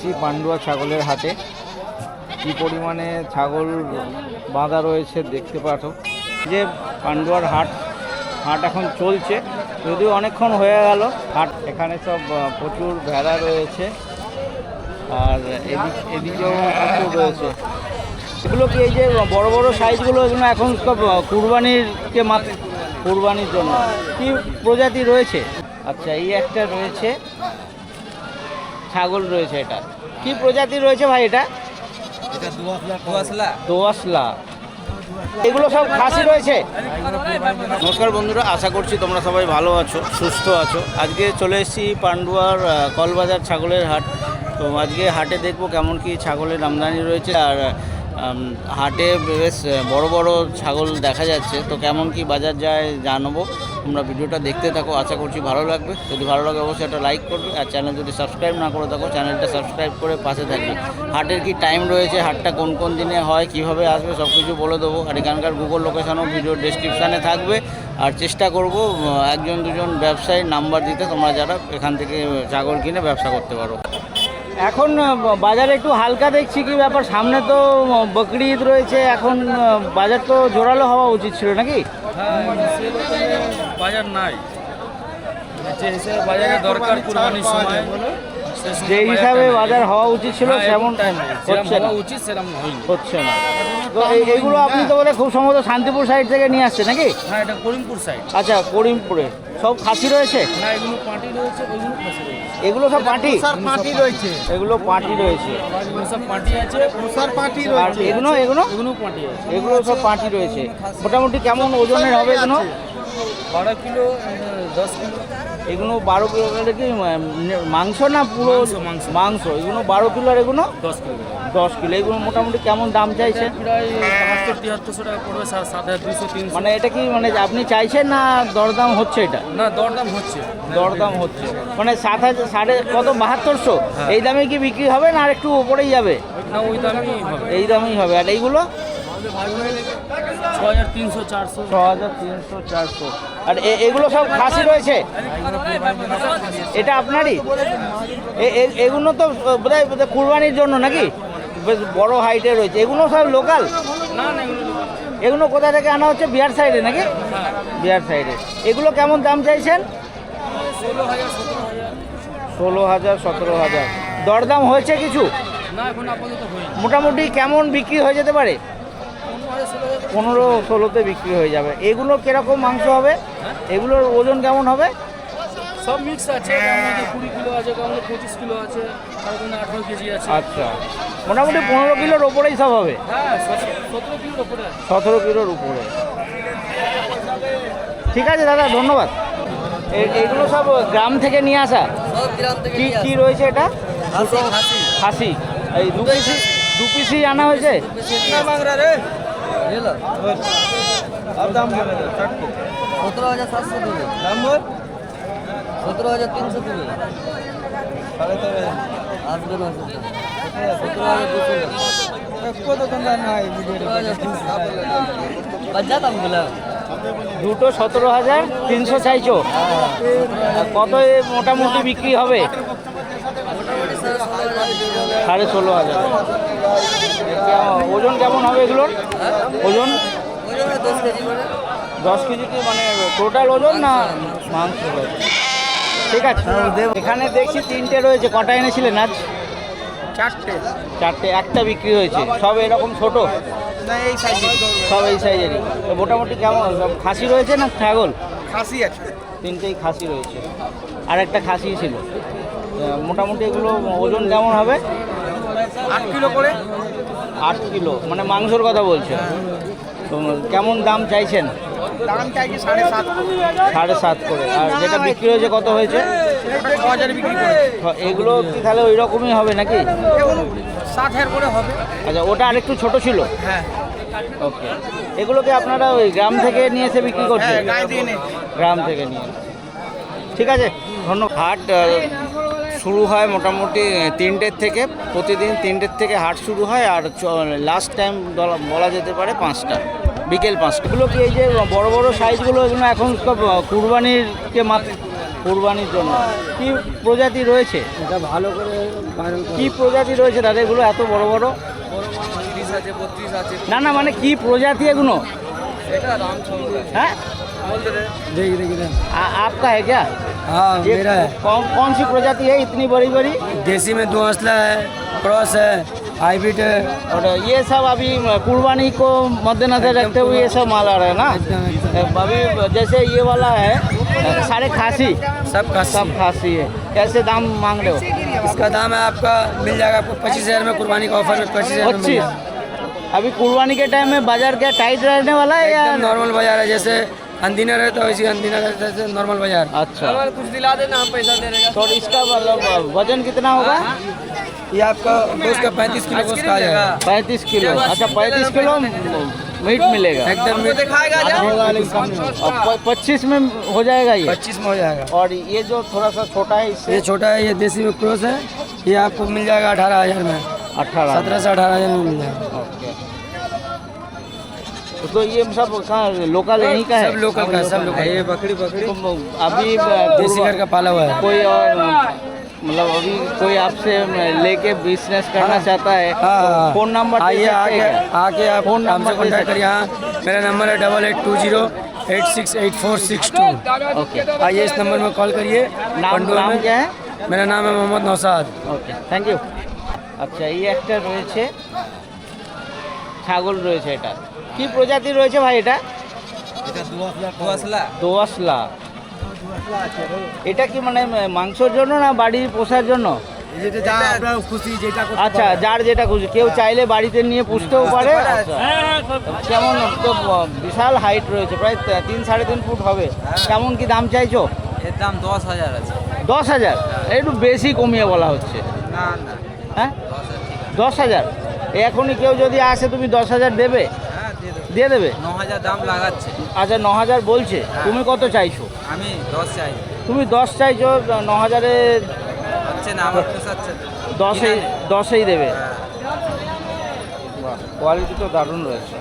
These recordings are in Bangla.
এসেছি পান্ডুয়া ছাগলের হাটে। কি পরিমাণে ছাগল বাঁধা রয়েছে দেখতে পাচ্ছ। যে পান্ডুয়ার হাট এখন চলছে, যদিও অনেকক্ষণ হয়ে গেল হাট। এখানে সব প্রচুর ভেড়া রয়েছে, আর এদিকেও প্রচুর রয়েছে। এগুলো কি এই যে বড় বড় সাইজগুলো, এগুলো এখন সব কুরবানির জন্য কি প্রজাতি রয়েছে? আচ্ছা, এই একটা রয়েছে ছাগল রয়েছে, এটা কি প্রজাতি রয়েছে ভাই? এটা দোয়াশলা। এগুলো সব খাসি রয়েছে। নমস্কার বন্ধুরা, আশা করছি তোমরা সবাই ভালো আছো, সুস্থ আছো। আজকে চলে এসেছি পান্ডুয়ার কলবাজার ছাগলের হাট। তো আজকে হাটে দেখবো কেমন কি ছাগলের আমদানি রয়েছে, আর হাটে বেশ বড় বড় ছাগল দেখা যাচ্ছে। তো কেমন কি বাজার যায় জানাবো, তোমরা ভিডিওটা দেখতে থাকো, আশা করছি ভালো লাগবে। যদি ভালো লাগে অবশ্যই একটা লাইক করবে, আর চ্যানেল যদি সাবস্ক্রাইব না করে থাকো চ্যানেলটা সাবস্ক্রাইব করে পাশে থাকবে। হাটের কি টাইম রয়েছে, হাটটা কোন কোন দিনে হয়, কিভাবে আসবে সব কিছু বলে দেবো। আর এখানকার গুগল লোকেশনও ভিডিও ডেসক্রিপশানে থাকবে। আর চেষ্টা করব একজন দুজন ব্যবসায়ীর নাম্বার দিতে, তোমরা যারা এখান থেকে ছাগল কিনে ব্যবসা করতে পারো। এখন বাজারে একটু হালকা দেখছি, কি ব্যাপার? সামনে তো বকরি ঈদ রয়েছে, এখন বাজার তো জোরালো হওয়া উচিত ছিল নাকি? বাজার নাই, যে হিসাবে বাজারে দরকার কুরবানির সময়, যে হিসাবে বাজার হওয়া উচিত ছিল সেমন হচ্ছে না। তো এইগুলো আপনি তো বলে খুব সম্ভবত শান্তিপুর সাইড থেকে নিয়ে আসছে নাকি? হ্যাঁ, এটা করিমপুর সাইড। আচ্ছা, করিমপুরে সব খাসি রয়েছে? না, এগুলো পাটি রয়েছে, ওইগুলো খাসি রয়েছে। এগুলো সব পাটি রয়েছে, এগুলো পাটি রয়েছে, এগুলো সব পাটি আছে, পাটি আর এগুলো পাটি আছে, এগুলো সব পাটি রয়েছে। মোটামুটি কেমন ওজনের হবে এগুলো? 12 কিলো 10 কিলো। এগুলো 12 কিলো কি মাংস না পুরো মাংস? এগুলো 12 কিলো, আর এগুলো 10 কিলো। এগুলো মোটামুটি কেমন দাম চাইছেন? প্রায় 72-7300 টাকা পড়বে, 7200-300। মানে এটা কি মানে আপনি চাইছেন না দরদাম হচ্ছে? এটা না, দরদাম হচ্ছে। মানে 7000 সাড়ে কত 7200 এই দামে কি বিক্রি হবে, না আর একটু উপরেই যাবে? না, ওই দামই হবে, এই দামই হবে। আর এইগুলো 6300-400। আর এগুলো সব খাসি রয়েছে? এটা আপনারই? এগুলো তো বোধহয় কুরবানির জন্য নাকি? বেশ বড় হাইটে রয়েছে। এগুলো সব লোকাল? না, এগুলো কোথা থেকে আনা হচ্ছে? বিহার সাইডে নাকি? বিহার সাইডে। এগুলো কেমন দাম চাইছেন? 16,000 17,000। দরদাম হয়েছে কিছু? না, এখন আপাতত হয়নি। মোটামুটি কেমন বিক্রি হয়ে যেতে পারে? 15-16তে বিক্রি হয়ে যাবে। এগুলো কিরকম মাংস হবে? এগুলোর ওজন কেমন হবে? সব মিক্স আছে, 20 কিলো আছে, 25 কিলো আছে, আর 18 কেজি আছে। আচ্ছা, মোটামুটি 15 কিলোর ওপরেই সব হবে? হ্যাঁ, 17 কিলোর উপরে। 17 কিলোর উপরে। ঠিক আছে দাদা, ধন্যবাদ। এগুলো সব গ্রাম থেকে নিয়ে আসা? কি রয়েছে এটা? খাসি। এই দু পিসি আনা হয়েছে? দাম 17,700 দিবে, 17,300 দিবে, আসবে না 17,200। দুটো 17,300 চাইছো? কত মোটামুটি বিক্রি হবে? 16,500। ওজন কেমন হবে এগুলোর? ওজন 10 কেজি কি মানে টোটাল ওজন না মাংস? ঠিক আছে, এখানে দেখছি 3টে রয়েছে। কটা এনেছিলেন আজ? 4টে। একটা বিক্রি হয়েছে। সব এরকম ছোট? সব এই সাইজেরই। তো মোটামুটি কেমন সব খাসি রয়েছে না ছাগল? খাসি আছে, 3টেই খাসি রয়েছে, আর একটা খাসি ছিল। মোটামুটি এগুলো ওজন কেমন হবে? 8 কিলো করে। 8 কিলো মানে মাংসর কথা বলছে। তো কেমন দাম চাইছেন? দাম চাইছি 7.5। 7.5 করে। আর যেটা বিক্রি হয়েছে কত হয়েছে? 6,000 বিক্রি করে। এগুলো কি তাহলে ওই রকমই হবে নাকি? 60,000 করে হবে। আচ্ছা, ওটা আরেকটু ছোট ছিল? হ্যাঁ। ওকে। এগুলোকে আপনারা ওই গ্রাম থেকে নিয়ে এসে বিক্রি করছেন? গ্রাম থেকে নিয়ে। ঠিক আছে, ধন্যবাদ। হাট শুরু হয় মোটামুটি 3টের থেকে, প্রতিদিন 3টের থেকে হাট শুরু হয়, আর লাস্ট টাইম বলা যেতে পারে 5টা, বিকেল 5টা। এগুলো কি এই যে বড় বড় সাইজগুলো, এগুলো এখন সব কুরবানির জন্য কি প্রজাতি রয়েছে? এটা ভালো করে বাইরে কি প্রজাতি রয়েছে দাদা এগুলো এত বড় বড়? 30 আছে 32 আছে না না মানে কি প্রজাতি এগুলো? এটা रामचंद्र হ্যাঁ देखिए देखिए आपका है क्या? हाँ ये मेरा है कौन सी प्रजाति है इतनी बड़ी बड़ी? देसी में 2 हंसला है क्रॉस है हाइब्रिड है और ये सब अभी कुर्बानी को मद्देनजर रखते हुए ये सब माल आ रहा है ना? अभी जैसे ये वाला है सारे खासी सब का सब खासी है, कैसे दाम मांग रहे हो? इसका दाम है आपका मिल जाएगा आपको 25,000 में कुर्बानी का ऑफर में 25,000 में मिल 25। जाएगा। अभी कुर्बानी के टाइम में बाजार क्या टाइट रहने वाला है या? एकदम नॉर्मल बाजार है जैसे अंदीना रहता है वैसे अंदीना रहता है नॉर्मल बाजार। अच्छा कुछ दिला देना हम पैसा दे रहे तो इसका मतलब वजन कितना होगा? ये आपका गोश्त का 35 किलो गोश्त का आ जाएगा 35 किलो। अच्छा 35 किलो मीट मिलेगा एकदम दिखाएगा और 25 में हो जाएगा ये। 25 में हो जाएगा। और ये जो थोड़ा सा छोटा है इससे ये छोटा है ये देसी में क्रॉस है ये आपको मिल जाएगा 18,000 में 18। 17 से 18,000 में मिल जाएगा। ओके तो ये सब कहाँ लोकल यहीं का है? सब लोकल का है, सब लोकल ये बकरी बकरी तो अभी देसी घर का पाला हुआ है। कोई और मतलब अभी कोई आपसे लेके बिजनेस करना चाहता है हाँ फोन नंबर दे आइए सकते आके हैं क्या? आके आप फोन हमसे नंबर दे कॉन्टैक्ट सकते करिए। हाँ मेरा नंबर है 8808684462। ओके आइए इस नंबर में कॉल करिए। नाम पंडुआ नाम में क्या है? मेरा नाम है Mohammad Nausad. Okay thank you. আচ্ছা এই একটা রয়েছে ছাগল রয়েছে, এটা কি প্রজাতি রয়েছে ভাই? এটা দোয়াশলা। এটা কি মানে মাংসের জন্য না বাড়ির পোষার জন্য? আচ্ছা যার যেটা খুশি, কেউ চাইলে বাড়িতে নিয়ে পুষতেও পারে। আচ্ছা। কেমন তো বিশাল হাইট রয়েছে, প্রায় 3-3.5 ফুট হবে। কেমন কি দাম চাইছো? এর দাম 10,000 আছে। 10,000 একটু বেশি কমিয়ে বলা হচ্ছে। না না হ্যাঁ 10,000 এখনই কেউ যদি আসে তুমি 10,000 দেবে? হ্যাঁ দিয়ে দেবে? 9,000 দাম লাগাচ্ছে। আচ্ছা 9,000 বলছে, তুমি কত চাইছো? আমি 10 চাই। তুমি 10 চাইছো, 9,000-এ হচ্ছে না আমার পোষাচ্ছে। 10-এই দেবে। বাহ, কোয়ালিটি তো দারুণ রয়েছে।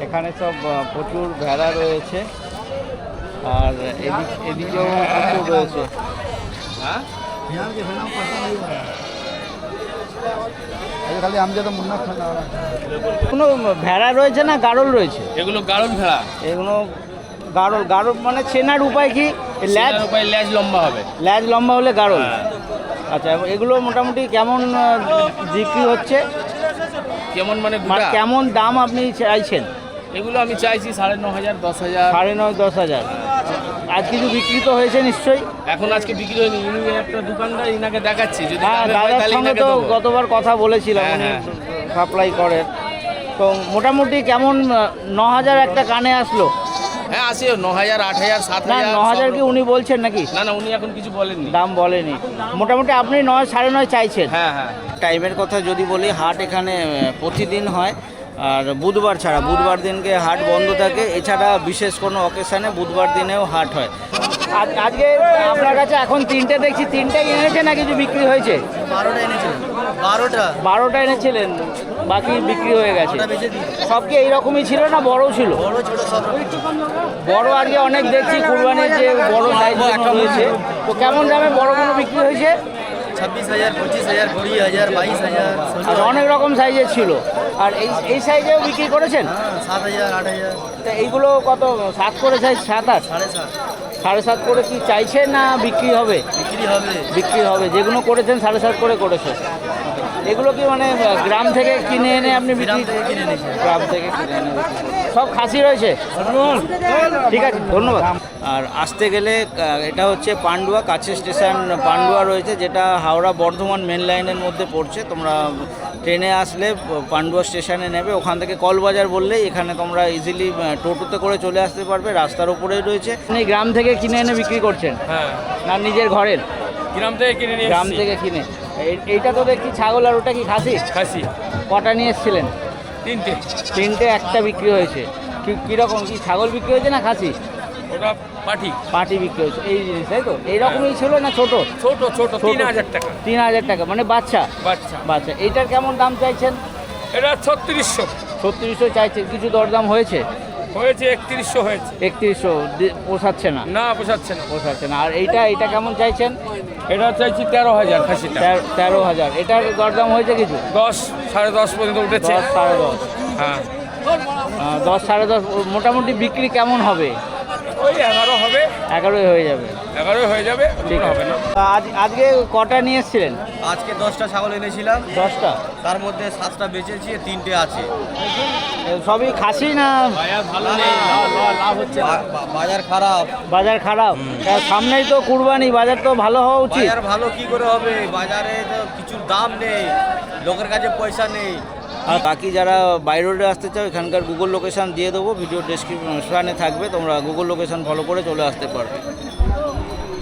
এখানে সব প্রচুর ভেড়া রয়েছে আর এদিকেও প্রচুর রয়েছে। হ্যাঁ খালি আমি যেটা মুন্না খানা কোনো ভেড়া রয়েছে না গাড়ল রয়েছে? এগুলো গাড়ল ভেড়া, এগুলো গাড়ল। গাড়ল মানে চেনার উপায় কি? ল্যাজ উপায় লেজ লম্বা হবে। ল্যাজ লম্বা হলে গাড়ল। হ্যাঁ। আচ্ছা এগুলো মোটামুটি কেমন বিক্রি হচ্ছে? কেমন মানে মানে গোটা? কেমন দাম আপনি চাইছেন? এগুলো আমি চাইছি 9,500 10,000। 9,500-10,000। আজ কিছু বিক্রি তো হয়েছে নিশ্চয়ই? এখন আজকে বিক্রি হয়নি, ইনি একটা দোকানদার, ইনাকে দেখাচ্ছি যদি হ্যাঁ দামে হয় দাদার তাহলে সঙ্গে ইনাকে তো দেবো। গতবার কথা বলেছিলাম, হ্যাঁ, উনি হ্যাঁ। সাপ্লাই করেন। তো মোটামুটি কেমন 9,000 একটা কানে আসলো? হ্যাঁ আসে 9,000 8,000 না 7,000 9,000 কি উনি বলছেন নাকি? না না উনি এখন কিছু বলেননি। দাম বলেনি। মোটামুটি আপনি 9-9.5 চাইছেন? হ্যাঁ হ্যাঁ টাইমের কথা যদি বলি, হাট এখানে প্রতিদিন হয় আর বুধবার ছাড়া, বুধবার দিনকে হাট বন্ধ থাকে। এছাড়া বিশেষ কোনো অকেশানে বুধবার দিনেও হাট হয়। আজকে আপনার কাছে এখন 3টে দেখছি, 3টাই এনেছে না কিছু বিক্রি হয়েছে? 12টা এনেছিলাম 12টা এনেছিলেন, বাকি বিক্রি হয়ে গেছে। সব কি এইরকমই ছিল না বড়ও ছিল? বড় ছোট সব বড় আজকে অনেক দেখছি, কুরবানির যে বড় সাইজ রয়েছে। তো কেমন দামে বড়গুলো বিক্রি হয়েছে? 26,000 25,000 20,000 22,000 আর অনেক রকম সাইজের ছিল। আর এই সাইজেও বিক্রি করেছেন? 7,000 8,000 তা এইগুলো কত 7 করে সাইজ? 7-8 7.5 7.5 করে কি চাইছেন না বিক্রি হবে? বিক্রি হবে। বিক্রি হবে, যেগুলো করেছেন 7.5 করে করেছে। এগুলো কি মানে গ্রাম থেকে কিনে এনে আপনি বিক্রি? কিনে এনেছি। গ্রাম থেকে কিনে এনে বিক্রি করেন। সব খাসি রয়েছে? ঠিক আছে ধন্যবাদ। আর আসতে গেলে এটা হচ্ছে পান্ডুয়া, কাছে স্টেশন পান্ডুয়া রয়েছে, যেটা হাওড়া বর্ধমান মেন লাইনের মধ্যে পড়ছে। তোমরা ট্রেনে আসলে পান্ডুয়া স্টেশনে নেবে, ওখান থেকে কলবাজার বললেই এখানে তোমরা ইজিলি টোটোতে করে চলে আসতে পারবে, রাস্তার উপরেই রয়েছে। আপনি গ্রাম থেকে কিনে এনে বিক্রি করছেন হ্যাঁ না নিজের ঘরের? গ্রাম থেকে কিনে নিয়ে গ্রাম থেকে কিনে। এইটা তো দেখছি ছাগল, আর ওটা কি খাসি? খাসি কটা নিয়ে এসেছিলেন? 3টে। একটা বিক্রি হয়েছে। কীরকম কি ছাগল বিক্রি হয়েছে না খাসি? ওটা পাটি পাটি বিক্রি হয়েছে। এই জিনিস তাই তো? এইরকমই ছিল না ছোট? ছোট ছোট 3,000 টাকা 3,000 টাকা মানে বাচ্চা? বাচ্চা। বাচ্চা। এইটার কেমন দাম চাইছেন? এটা 3600। 3600 চাইছেন। কিছু দরদাম হয়েছে? হয়েছে 3100 হয়েছে। 3100 পোষাচ্ছে না, না পোষাচ্ছে না। পোষাচ্ছে না। আর এইটা কেমন চাইছেন? এটা চাইছি 13,000 খাসিটা। 13,000। এটার দরদাম হয়েছে কিছু? 10 10.5 পর্যন্ত উঠেছে। 10 10.5। হ্যাঁ 10 10.5। মোটামুটি বিক্রি কেমন হবে? ওই 11 হবে। 11 হয়ে যাবে। 11 হয়ে যাবে, ঠিক হবে না। আজকে কটা নিয়ে এসেছিলেন? আজকে 10টা ছাগল এনেছিলাম, 10টা। তার মধ্যে 7টা বেচেছি, 3টে আছে। সবই খাসি না? বাজার খারাপ। বাজার খারাপ? সামনেই তো কুরবানি, বাজার তো ভালো হওয়া উচিত। বাজার ভালো কি করে হবে? বাজারে তো কিছুর দাম নেই, লোকের কাছে পয়সা নেই। আর বাকি যারা বাই রোডে আসতে চাও, এখানকার গুগল লোকেশন দিয়ে দেবো, ভিডিও ডেসক্রিপশনে থাকবে, তোমরা গুগল লোকেশন ফলো করে চলে আসতে পারবে।